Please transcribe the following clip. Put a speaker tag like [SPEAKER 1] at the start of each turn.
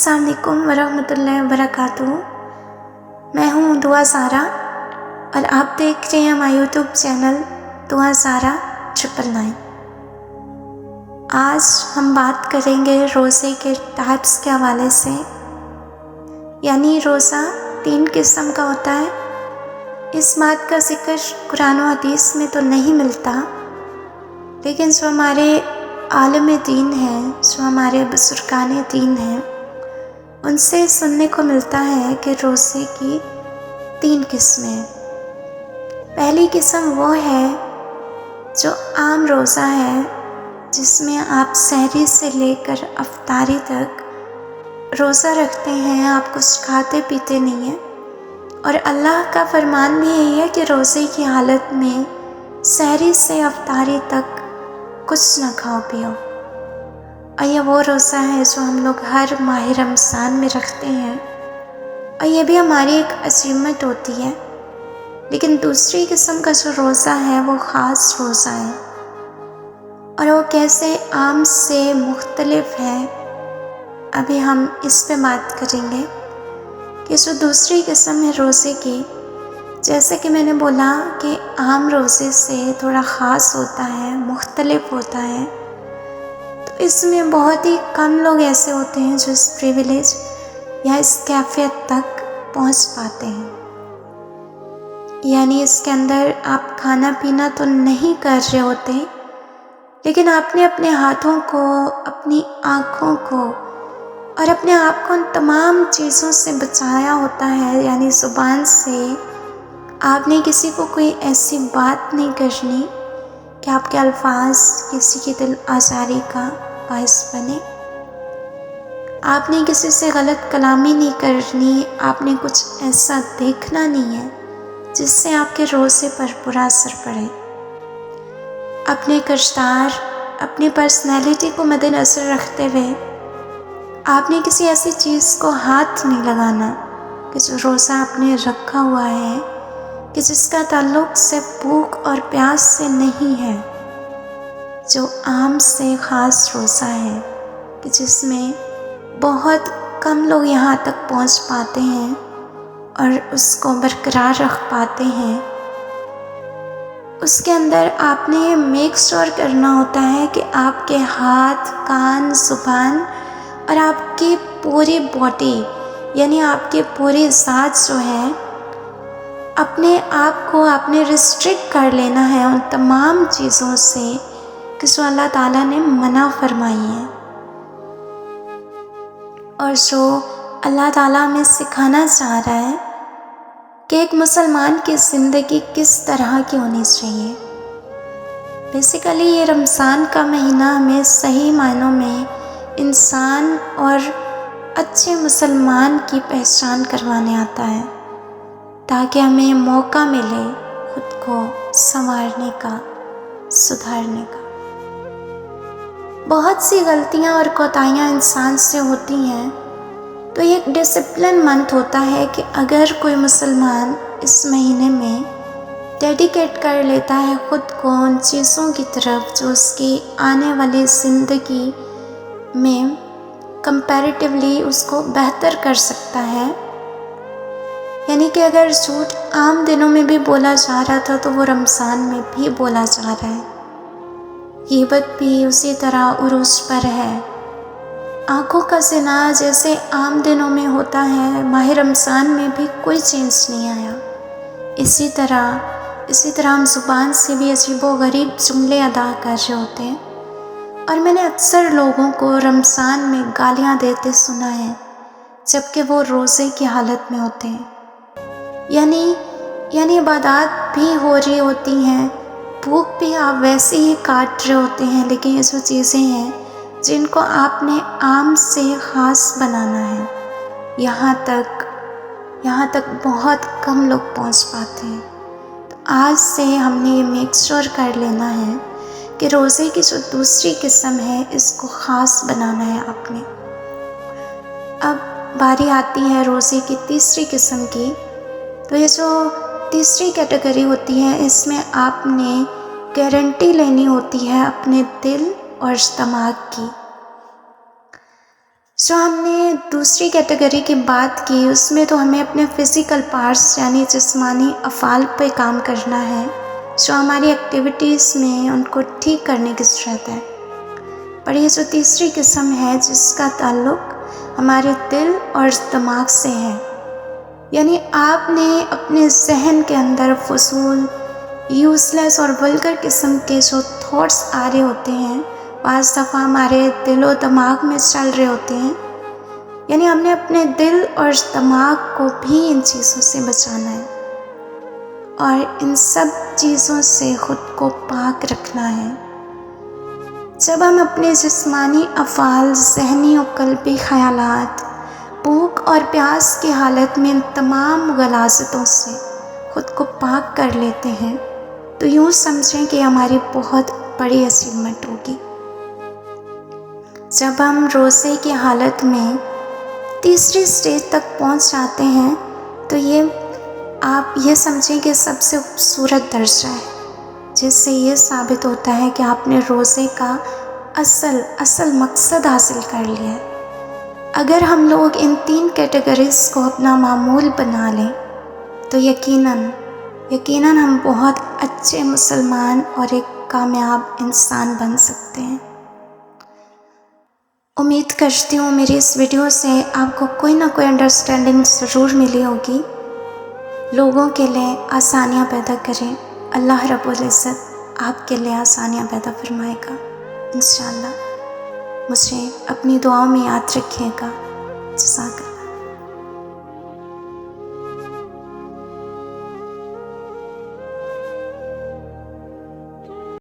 [SPEAKER 1] السلام علیکم ورحمۃ اللہ وبرکاتہ۔ میں ہوں دعا سارہ اور آپ دیکھ رہے ہیں ہمارا یوٹیوب چینل دعا سارہ 999۔ آج ہم بات کریں گے روزے کے ٹائپس کے حوالے سے، یعنی روزہ 3 قسم کا ہوتا ہے۔ اس بات کا ذکر قرآن و حدیث میں تو نہیں ملتا، لیکن جو ہمارے عالم دین ہیں، جو ہمارے بزرگان دین ہیں، ان سے سننے کو ملتا ہے کہ روزے کی 3 قسمیں۔ پہلی قسم وہ ہے جو عام روزہ ہے، جس میں آپ سحری سے لے کر افطاری تک روزہ رکھتے ہیں، آپ کچھ کھاتے پیتے نہیں ہیں، اور اللہ کا فرمان بھی یہی ہے کہ روزے کی حالت میں سحری سے افطاری تک کچھ نہ کھاؤ پیو۔ اور یہ وہ روزہ ہے جو ہم لوگ ہر ماہ رمضان میں رکھتے ہیں، اور یہ بھی ہماری ایک اچیومنٹ ہوتی ہے۔ لیکن دوسری قسم کا جو روزہ ہے وہ خاص روزہ ہے، اور وہ کیسے عام سے مختلف ہے، ابھی ہم اس پہ بات کریں گے کہ جو دوسری قسم ہے روزے کی، جیسے کہ میں نے بولا کہ عام روزے سے تھوڑا خاص ہوتا ہے، مختلف ہوتا ہے، تو اس میں بہت ہی کم لوگ ایسے ہوتے ہیں جو اس پریویلیج یا اس کیفیت تک پہنچ پاتے ہیں۔ یعنی اس کے اندر آپ کھانا پینا تو نہیں کر رہے ہوتے، لیکن آپ نے اپنے ہاتھوں کو، اپنی آنکھوں کو اور اپنے آپ کو ان تمام چیزوں سے بچایا ہوتا ہے۔ یعنی زبان سے آپ نے کسی کو کوئی ایسی بات نہیں کرنی کہ آپ کے الفاظ کسی کی دل آزاری کا باعث بنے، آپ نے کسی سے غلط کلامی نہیں کرنی، آپ نے کچھ ایسا دیکھنا نہیں ہے جس سے آپ کے روزے پر برا اثر پڑے۔ اپنے کردار، اپنی پرسنالٹی کو مد نظر رکھتے ہوئے آپ نے کسی ایسی چیز کو ہاتھ نہیں لگانا کہ جو روزہ آپ نے رکھا ہوا ہے، کہ جس کا تعلق صرف بھوک اور پیاس سے نہیں ہے، جو عام سے خاص روزہ ہے کہ جس میں بہت کم لوگ یہاں تک پہنچ پاتے ہیں اور اس کو برقرار رکھ پاتے ہیں۔ اس کے اندر آپ نے یہ میک شور کرنا ہوتا ہے کہ آپ کے ہاتھ، کان، زبان اور آپ کی پوری باڈی، یعنی آپ کی پوری ذات جو ہے، اپنے آپ کو آپ نے ریسٹرکٹ کر لینا ہے ان تمام چیزوں سے کہ جو اللہ تعالیٰ نے منع فرمائی ہیں، اور جو اللہ تعالیٰ ہمیں سکھانا چاہ رہا ہے کہ ایک مسلمان کی زندگی کس طرح کی ہونی چاہیے۔ بیسیکلی یہ رمضان کا مہینہ ہمیں صحیح معنوں میں انسان اور اچھے مسلمان کی پہچان کروانے آتا ہے، تاکہ ہمیں موقع ملے خود کو سنوارنے کا، سدھارنے کا۔ بہت سی غلطیاں اور کوتاہیاں انسان سے ہوتی ہیں، تو یہ ایک ڈسپلن منتھ ہوتا ہے کہ اگر کوئی مسلمان اس مہینے میں ڈیڈیکیٹ کر لیتا ہے خود کو ان چیزوں کی طرف جو اس کی آنے والی زندگی میں کمپیریٹیولی اس کو بہتر کر سکتا ہے۔ یعنی کہ اگر جھوٹ عام دنوں میں بھی بولا جا رہا تھا تو وہ رمضان میں بھی بولا جا رہا ہے۔ غیبت بھی اسی طرح عروج پر ہے۔ آنکھوں کا زنا جیسے عام دنوں میں ہوتا ہے، ماہ رمضان میں بھی کوئی چینج نہیں آیا۔ اسی طرح ہم زبان سے بھی عجیب و غریب جملے ادا کر رہے ہوتے ہیں، اور میں نے اکثر لوگوں کو رمضان میں گالیاں دیتے سنا ہے جبکہ وہ روزے کی حالت میں ہوتے ہیں۔ یعنی عبادات بھی ہو رہی ہوتی ہیں، بھوک بھی آپ ویسے ہی کاٹ رہے ہوتے ہیں، لیکن یہ جو چیزیں ہیں جن کو آپ نے عام سے خاص بنانا ہے، یہاں تک بہت کم لوگ پہنچ پاتے ہیں۔ تو آج سے ہم نے یہ میک شور کر لینا ہے کہ روزے کی جو دوسری قسم ہے اس کو خاص بنانا ہے آپ نے۔ اب باری آتی ہے روزے کی تیسری قسم کی۔ تو یہ جو تیسری کیٹیگری ہوتی ہے، اس میں آپ نے گارنٹی لینی ہوتی ہے اپنے دل اور دماغ کی۔ جو ہم نے دوسری کیٹیگری کی بات کی، اس میں تو ہمیں اپنے فزیکل پارٹس یعنی جسمانی افعال پہ کام کرنا ہے، جو ہماری ایکٹیویٹیز میں ان کو ٹھیک کرنے کی ضرورت ہے۔ پر یہ جو تیسری قسم ہے جس کا تعلق ہمارے دل اور دماغ سے ہے، یعنی آپ نے اپنے ذہن کے اندر فضول، یوز لیس اور ولگر قسم کے جو تھاٹس آ رہے ہوتے ہیں، بعض دفعہ ہمارے دل و دماغ میں چل رہے ہوتے ہیں، یعنی ہم نے اپنے دل اور دماغ کو بھی ان چیزوں سے بچانا ہے اور ان سب چیزوں سے خود کو پاک رکھنا ہے۔ جب ہم اپنے جسمانی افعال، ذہنی و قلبی خیالات، بھوک اور پیاس کی حالت میں ان تمام غلاظتوں سے خود کو پاک کر لیتے ہیں تو یوں سمجھیں کہ ہماری بہت بڑی اچیومنٹ ہوگی۔ جب ہم روزے کی حالت میں تیسری سٹیج تک پہنچ جاتے ہیں تو آپ یہ سمجھیں کہ سب سے خوبصورت درجہ ہے، جس سے یہ ثابت ہوتا ہے کہ آپ نے روزے کا اصل مقصد حاصل کر لیا ہے۔ اگر ہم لوگ ان 3 کیٹیگریز کو اپنا معمول بنا لیں تو یقیناً ہم بہت اچھے مسلمان اور ایک کامیاب انسان بن سکتے ہیں۔ امید کرتی ہوں میری اس ویڈیو سے آپ کو کوئی نہ کوئی انڈرسٹینڈنگ ضرور ملی ہوگی۔ لوگوں کے لیے آسانیاں پیدا کریں، اللہ رب العزت آپ کے لیے آسانیاں پیدا فرمائے گا انشاءاللہ۔ مجھے اپنی دعاؤں میں یاد رکھیے گا۔ جزاک اللہ۔